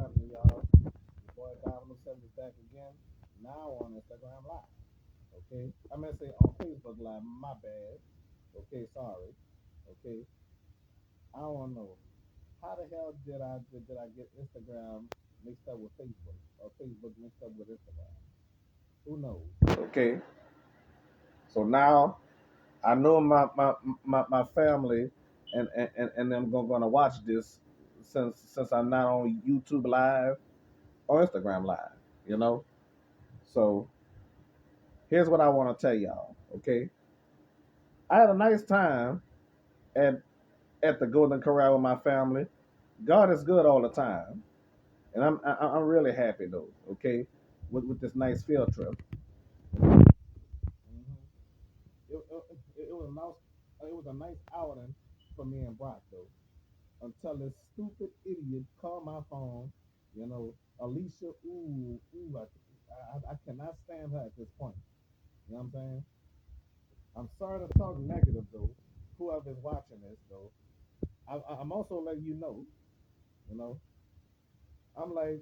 family, y'all? Your boy Dominoes back again. Now on Instagram Live. Okay? I meant to say on Facebook Live. My bad. Okay, sorry. Okay. I don't know. How the hell did I get Instagram mixed up with Facebook? Or Facebook mixed up with Instagram? Who knows? Okay. So now I know my family and them gonna watch this since I'm not on YouTube Live or Instagram Live, you know. So here's what I want to tell y'all. Okay, I had a nice time at the Golden Corral with my family. God is good all the time, and I'm really happy though. Okay, with this nice field trip. It was a nice outing for me and Brock though. Until this stupid idiot called my phone. You know, Alicia. I cannot stand her at this point. You know what I'm saying? I'm sorry to talk negative though. Whoever's watching this though, I'm also letting you know. You know, I'm like,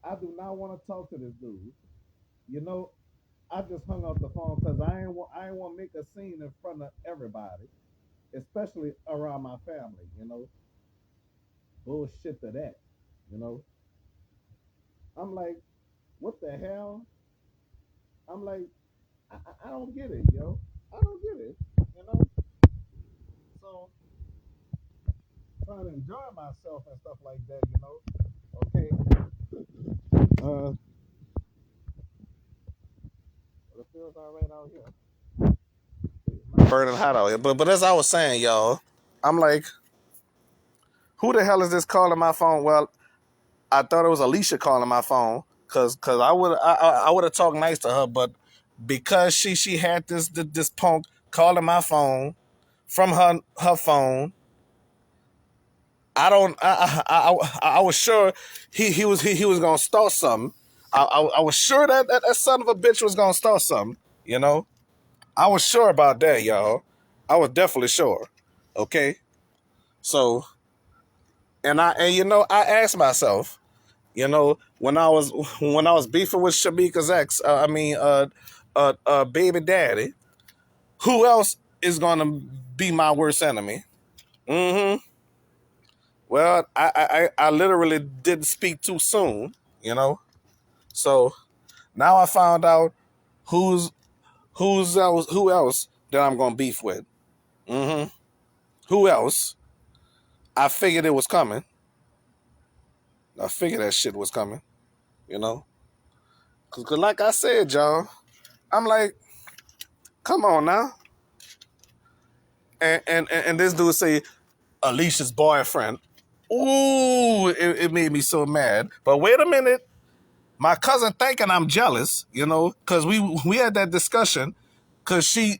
I do not want to talk to this dude. You know, I just hung up the phone because I ain't want to make a scene in front of everybody, especially around my family. You know, bullshit to that. You know, I'm like, what the hell? I'm like, I don't get it, yo. I don't get it. You know, so trying to enjoy myself and stuff like that. You know, okay. It feels all right out here. Burning hot out here. But as I was saying, y'all, I'm like, who the hell is this calling my phone? Well, I thought it was Alicia calling my phone because I would have talked nice to her, but because she had this punk calling my phone from her phone. I was sure he was gonna start something. I was sure that son of a bitch was gonna start something. You know, I was sure about that, y'all. I was definitely sure. Okay, so and you know I asked myself, you know, when I was beefing with Shamika's ex, baby daddy, who else is gonna be my worst enemy? Mm-hmm. Well, I literally didn't speak too soon, you know. So now I found out who's who else that I'm gonna beef with. Mm-hmm. Who else? I figured it was coming. I figured that shit was coming, you know. Cause like I said, y'all, I'm like, come on now. And this dude say Alicia's boyfriend. Ooh, it made me so mad. But wait a minute. My cousin thinking I'm jealous, you know, because we had that discussion because she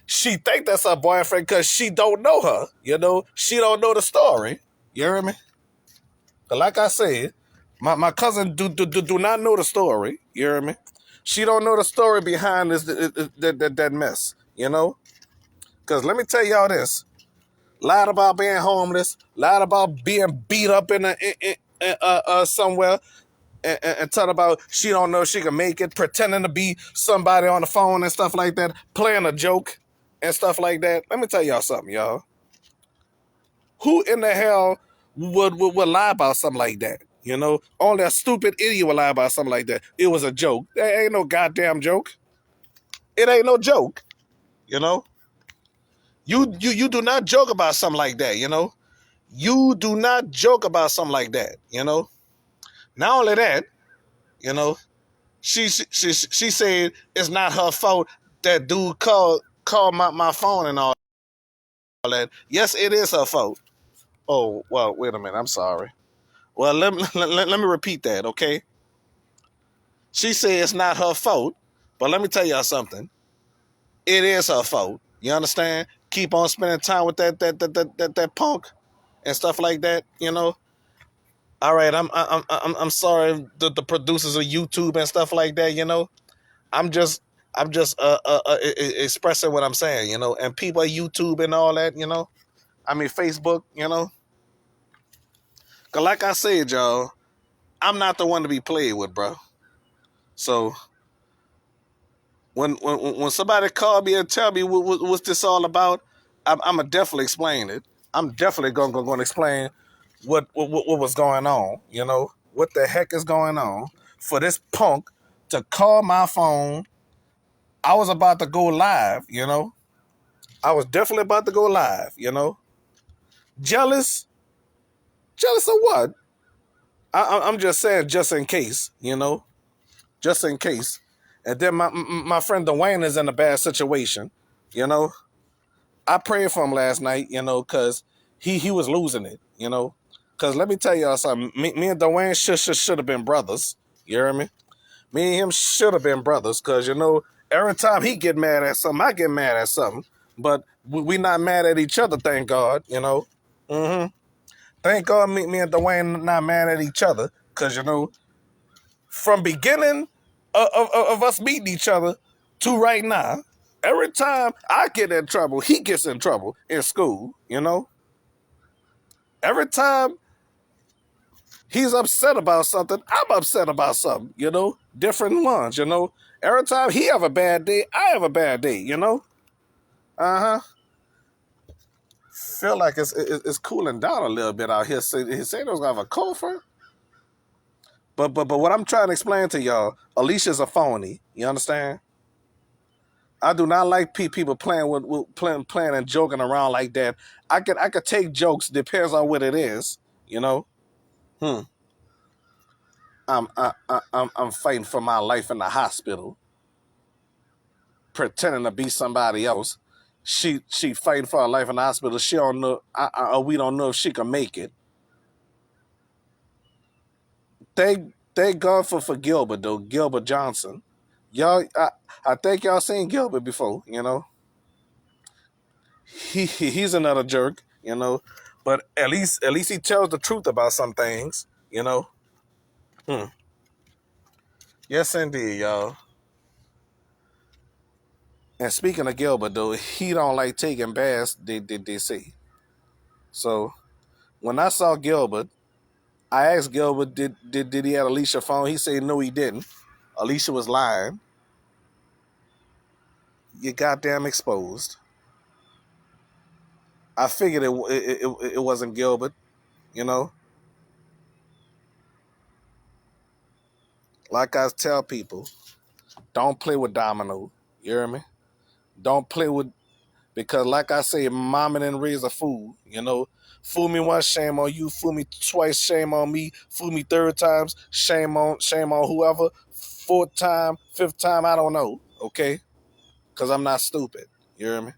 think that's her boyfriend because she don't know her, you know. She don't know the story. You hear me? But like I said, my cousin do not know the story. You hear me? She don't know the story behind that mess, you know. Because let me tell y'all this. Lied about being homeless, lied about being beat up somewhere, and talk about she don't know if she can make it, pretending to be somebody on the phone and stuff like that, playing a joke and stuff like that. Let me tell y'all something, y'all. Who in the hell would lie about something like that? You know, only a stupid idiot would lie about something like that. It was a joke. That ain't no goddamn joke. It ain't no joke. You know, you do not joke about something like that. You know, you do not joke about something like that. You know, not only that, you know, she said it's not her fault that dude called my phone and all that. Yes, it is her fault. Oh, well, wait a minute. I'm sorry. Well, let me repeat that, okay? She said it's not her fault, but let me tell y'all something. It is her fault. You understand? Keep on spending time with that punk and stuff like that, you know? All right, I'm sorry the producers of YouTube and stuff like that, you know? I'm just expressing what I'm saying, you know, and people at YouTube and all that, you know. I mean Facebook, you know. Cause like I said, y'all, I'm not the one to be played with, bro. So when somebody call me and tell me what's this all about, I'm gonna definitely explain it. I'm definitely gonna explain what was going on. You know what the heck is going on for this punk to call my phone. I was about to go live. You know, I was definitely about to go live. You know, jealous, jealous of what? I'm just saying, just in case. You know, just in case. And then my friend Dwayne is in a bad situation. You know, I prayed for him last night, you know, because he was losing it, you know. Because let me tell y'all something. Me and Dwayne should have been brothers. You hear me? Me and him should have been brothers because, you know, every time he get mad at something, I get mad at something. But we not mad at each other, thank God, you know. Thank God me and Dwayne not mad at each other because, you know, from beginning of us meeting each other to right now, every time I get in trouble, he gets in trouble in school, you know? Every time he's upset about something, I'm upset about something, you know? Different ones, you know? Every time he have a bad day, I have a bad day, you know? Uh-huh. Feel like it's cooling down a little bit out here. He said he was gonna have a cold front. But what I'm trying to explain to y'all, Alicia's a phony. You understand? I do not like people playing playing and joking around like that. I could take jokes, depends on what it is, you know. Hmm. I'm fighting for my life in the hospital, pretending to be somebody else. She fighting for her life in the hospital. She don't know. We don't know if she can make it. Thank God for Gilbert though. Gilbert Johnson. Y'all, I think y'all seen Gilbert before. You know, he's another jerk. You know, but at least he tells the truth about some things. You know. Hmm. Yes, indeed, y'all. And speaking of Gilbert though, he don't like taking baths. They say. So when I saw Gilbert, I asked Gilbert, did he have Alicia phone? He said no, he didn't. Alicia was lying. You goddamn exposed. I figured it wasn't Gilbert. You know, like I tell people, don't play with Domino. You hear me? Don't play with because, like I say, mama didn't raise a fool. You know, fool me once, shame on you. Fool me twice, shame on me. Fool me third times, shame on whoever. Fourth time, fifth time, I don't know. Okay, because I'm not stupid. You hear me?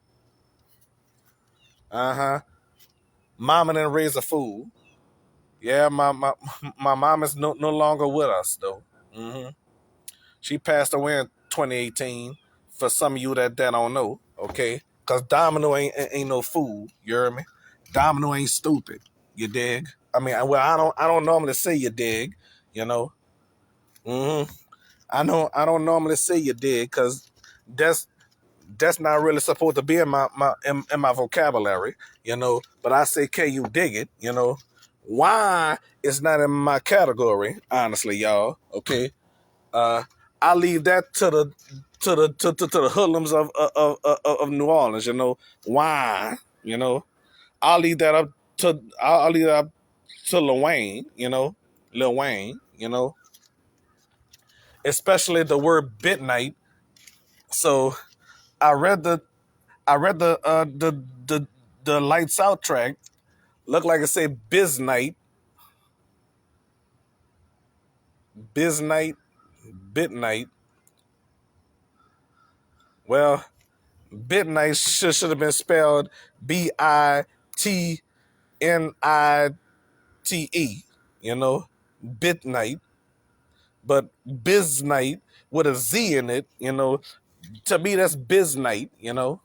Uh huh. Mama didn't raise a fool. Yeah, my mom is no longer with us though. She passed away in 2018. For some of you that don't know, okay? Cause Domino ain't no fool. You hear me? Domino ain't stupid. You dig? I mean, well, I don't normally say you dig. You know. I don't normally say you dig, cause that's that's not really supposed to be in my vocabulary. You know. But I say, can you dig it? You know. Why it's not in my category? Honestly, y'all. Okay. Uh, I leave that to the hoodlums of New Orleans. You know why? You know I'll leave that up I'll leave that up to Lil Wayne. You know Lil Wayne. You know especially the word bit night. So I read the I read the lights out track. Looked like it said biz night, bit night. Well, bit night should have been spelled BITNITE, you know, bit night, but biz night with a Z in it, you know, to me that's biz night, you know.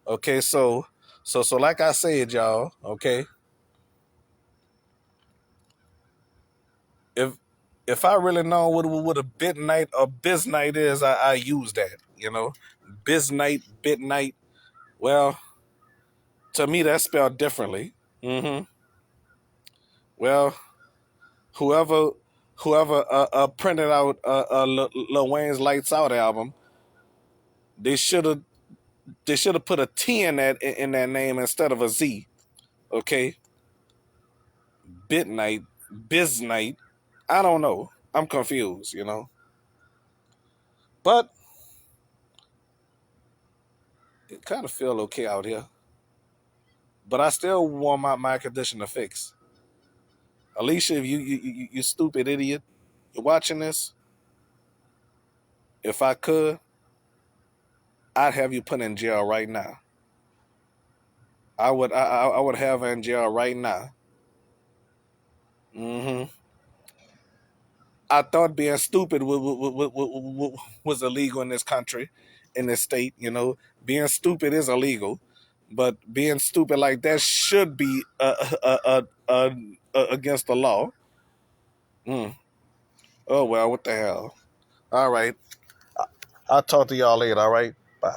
Okay, so like I said, y'all, okay, if if I really know what a bit night or biz night is, I use that, you know. Biz night, bit night. Well, to me that's spelled differently. Mm-hmm. Well, whoever Whoever printed out Lil Wayne's Lights Out album, they should have put a T in that name instead of a Z. Okay, Bit Night, Biz Night. I don't know. I'm confused. But it kind of feel okay out here. But I still want my condition to fix. Alicia, if you stupid idiot, you're watching this. If I could, I'd have you put in jail right now. I would have her in jail right now. Hmm. I thought being stupid was illegal in this country, in this state. Being stupid is illegal, but being stupid like that should be against the law. Mm. Oh well, what the hell? All right, I'll talk to y'all later. All right, bye.